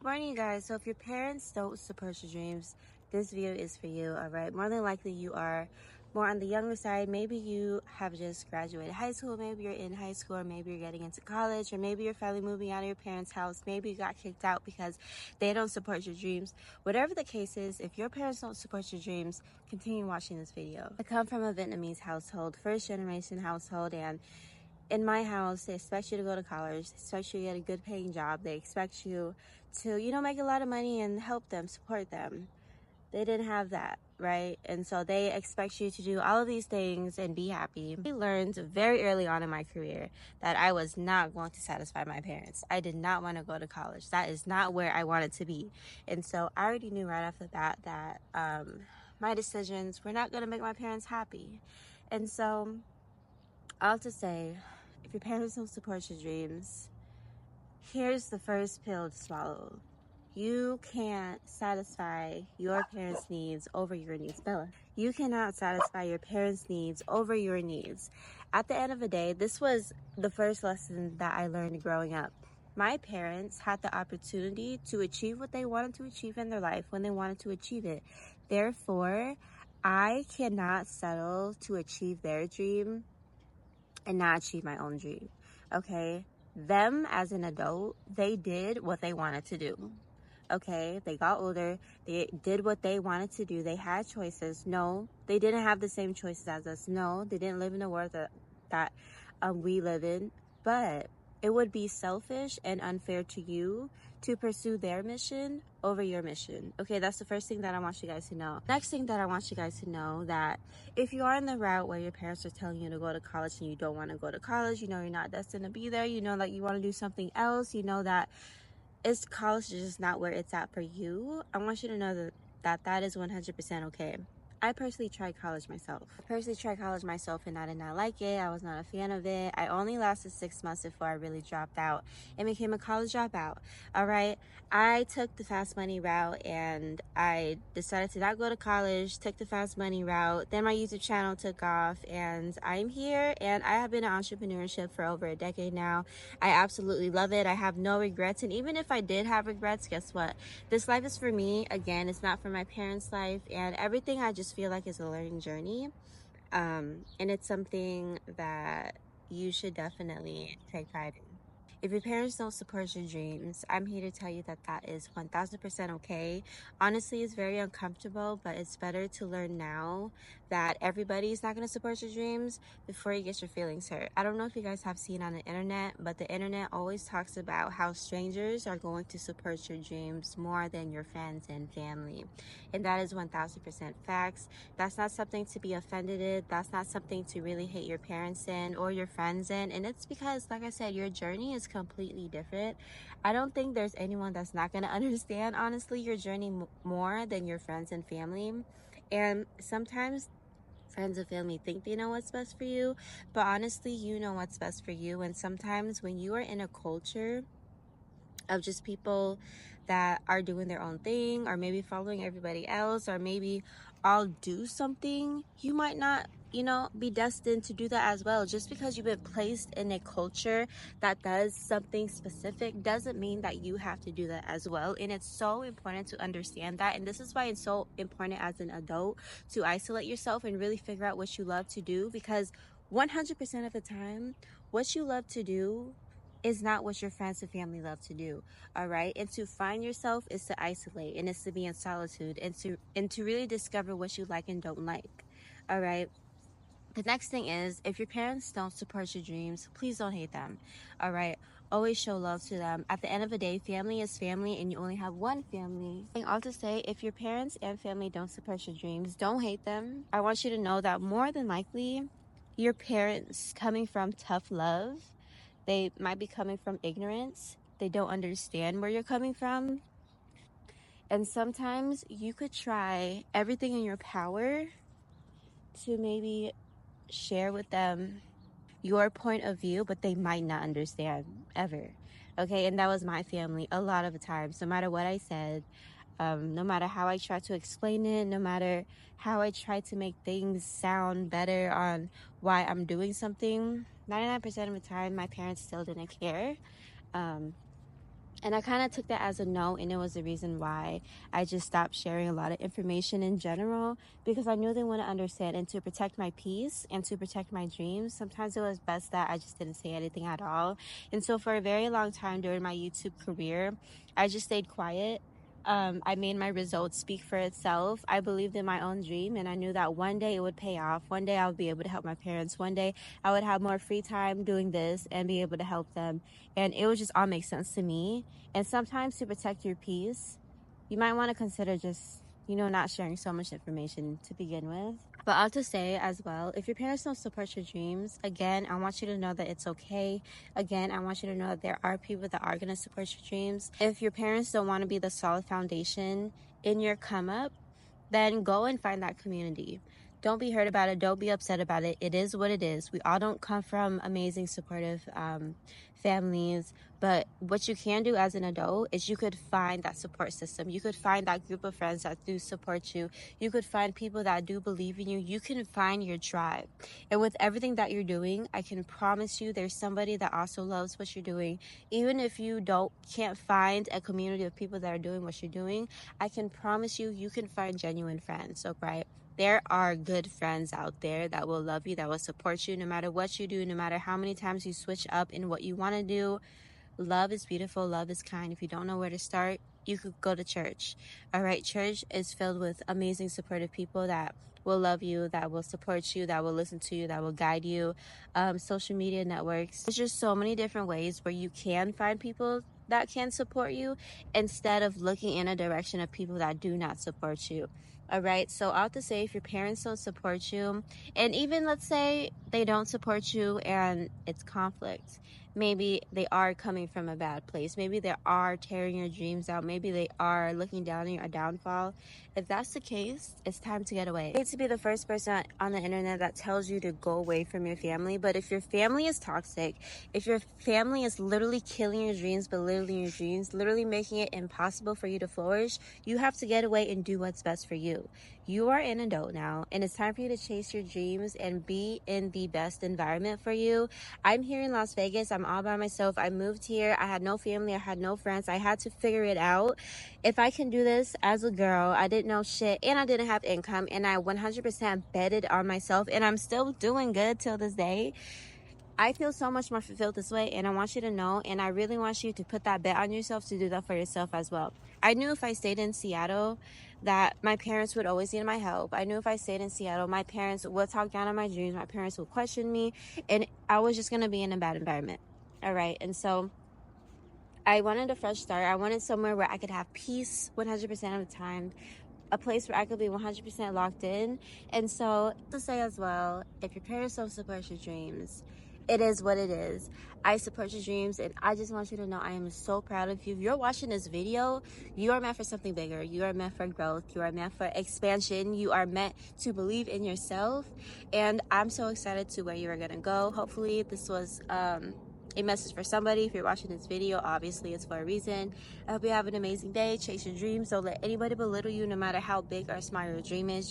Morning, guys. So if your parents don't support your dreams, this video is for you. All right, more than likely you are more on the younger side. Maybe you have just graduated high school, maybe you're in high school, or maybe you're getting into college, or maybe you're finally moving out of your parents' house. Maybe you got kicked out because they don't support your dreams. Whatever the case is, if your parents don't support your dreams, continue watching this video. I come from a Vietnamese household, first generation household, and in my house, they expect you to go to college, they expect you to get a good paying job, they expect you to, make a lot of money and help them, support them. They didn't have that, right? And so they expect you to do all of these things and be happy. I learned very early on in my career that I was not going to satisfy my parents. I did not want to go to college. That is not where I wanted to be. And so I already knew right off the bat that my decisions were not going to make my parents happy. And so I'll just say, if your parents don't support your dreams, here's the first pill to swallow. You can't satisfy your parents' needs over your needs. Bella, you cannot satisfy your parents' needs over your needs. At the end of the day, this was the first lesson that I learned growing up. My parents had the opportunity to achieve what they wanted to achieve in their life when they wanted to achieve it. Therefore, I cannot settle to achieve their dream and not achieve my own dream. Okay, them as an adult, they did what they wanted to do. Okay, they got older, they did what they wanted to do. They had choices. No, they didn't have the same choices as us. No, they didn't live in the world that we live in. But it would be selfish and unfair to you to pursue their mission over your mission. Okay, that's the first thing that I want you guys to know. Next thing that I want you guys to know, that if you are in the route where your parents are telling you to go to college and you don't want to go to college, you know you're not destined to be there, you know that you want to do something else, you know that college is just not where it's at for you, I want you to know that is 100% okay. I personally tried college myself. And I did not like it. I was not a fan of it. I only lasted 6 months before I really dropped out and became a college dropout. All right. I took the fast money route and I decided to not go to college, took the fast money route. Then my YouTube channel took off and I'm here and I have been in entrepreneurship for over a decade now. I absolutely love it. I have no regrets. And even if I did have regrets, guess what? This life is for me. Again, it's not for my parents' life, and everything I just feel like is a learning journey. And it's something that you should definitely take pride in. If your parents don't support your dreams, I'm here to tell you that is 1000% okay. Honestly, it's very uncomfortable, but it's better to learn now that everybody's not going to support your dreams before you get your feelings hurt. I don't know if you guys have seen on the internet, but the internet always talks about how strangers are going to support your dreams more than your friends and family. And that is 1000% facts. That's not something to be offended in. That's not something to really hate your parents in or your friends in. And it's because, like I said, your journey is completely different. I don't think there's anyone that's not going to understand, honestly, your journey more than your friends and family. And sometimes friends and family think they know what's best for you, but honestly, you know what's best for you. And sometimes when you are in a culture of just people that are doing their own thing, or maybe following everybody else, or maybe all do something, you might not, be destined to do that as well. Just because you've been placed in a culture that does something specific doesn't mean that you have to do that as well. And it's so important to understand that. And this is why it's so important as an adult to isolate yourself and really figure out what you love to do, because 100% of the time, what you love to do is not what your friends and family love to do. All right. And to find yourself is to isolate, and it's to be in solitude, and to really discover what you like and don't like. All right. The next thing is, if your parents don't support your dreams, please don't hate them. All right. Always show love to them. At the end of the day, family is family, and you only have one family. And I'll just say, if your parents and family don't support your dreams, don't hate them. I want you to know that more than likely, your parents coming from tough love, they might be coming from ignorance. They don't understand where you're coming from. And sometimes you could try everything in your power to maybe share with them your point of view, but they might not understand ever. Okay, and that was my family a lot of the times. No matter what I said, no matter how I tried to explain it, no matter how I tried to make things sound better on why I'm doing something, 99% of the time, my parents still didn't care. And And I kind of took that as a no, and it was the reason why I just stopped sharing a lot of information in general, because I knew they wouldn't understand. And to protect my peace and to protect my dreams, sometimes it was best that I just didn't say anything at all. And so for a very long time during my YouTube career, I just stayed quiet. I made my results speak for itself. I believed in my own dream, and I knew that one day it would pay off. One day I would be able to help my parents. One day I would have more free time doing this and be able to help them. And it would just all make sense to me. And sometimes to protect your peace, you might want to consider just, not sharing so much information to begin with. But I'll just say as well, if your parents don't support your dreams, again, I want you to know that it's okay. Again, I want you to know that there are people that are going to support your dreams. If your parents don't want to be the solid foundation in your come up, then go and find that community. Don't be hurt about it. Don't be upset about it. It is what it is. We all don't come from amazing, supportive families. But what you can do as an adult is you could find that support system. You could find that group of friends that do support you. You could find people that do believe in you. You can find your tribe. And with everything that you're doing, I can promise you there's somebody that also loves what you're doing. Even if you can't find a community of people that are doing what you're doing, I can promise you can find genuine friends. So, right? There are good friends out there that will love you, that will support you no matter what you do, no matter how many times you switch up in what you want to do. Love is beautiful. Love is kind. If you don't know where to start, you could go to church. All right. Church is filled with amazing, supportive people that will love you, that will support you, that will listen to you, that will guide you. Social media networks. There's just so many different ways where you can find people that can support you instead of looking in a direction of people that do not support you. All right. So I'll have to say, if your parents don't support you, and even let's say they don't support you and it's conflict, maybe they are coming from a bad place. Maybe they are tearing your dreams out. Maybe they are looking down on your downfall. If that's the case, it's time to get away. I hate to be the first person on the internet that tells you to go away from your family, but if your family is toxic, if your family is literally killing your dreams, belittling your dreams, literally making it impossible for you to flourish, you have to get away and do what's best for you. You are an adult now, and it's time for you to chase your dreams and be in the best environment for you. I'm here in Las Vegas. I'm all by myself. I moved here. I had no family. I had no friends. I had to figure it out. If I can do this as a girl, I didn't know shit, and I didn't have income, and I 100% betted on myself, and I'm still doing good till this day. I feel so much more fulfilled this way, and I want you to know, and I really want you to put that bet on yourself to do that for yourself as well. I knew if I stayed in Seattle that my parents would always need my help. I knew if I stayed in Seattle, my parents would talk down on my dreams. My parents would question me, and I was just going to be in a bad environment. All right. And so I wanted a fresh start. I wanted somewhere where I could have peace 100% of the time, a place where I could be 100% locked in. And so to say as well, if your parents don't support your dreams, it is what it is. I support your dreams, and I just want you to know I am so proud of you. If you're watching this video, you are meant for something bigger. You are meant for growth. You are meant for expansion. You are meant to believe in yourself, and I'm so excited to where you are going to go. Hopefully this was a message for somebody. If you're watching this video, obviously it's for a reason. I hope you have an amazing day. Chase your dreams. Don't let anybody belittle you, no matter how big or small your dream is.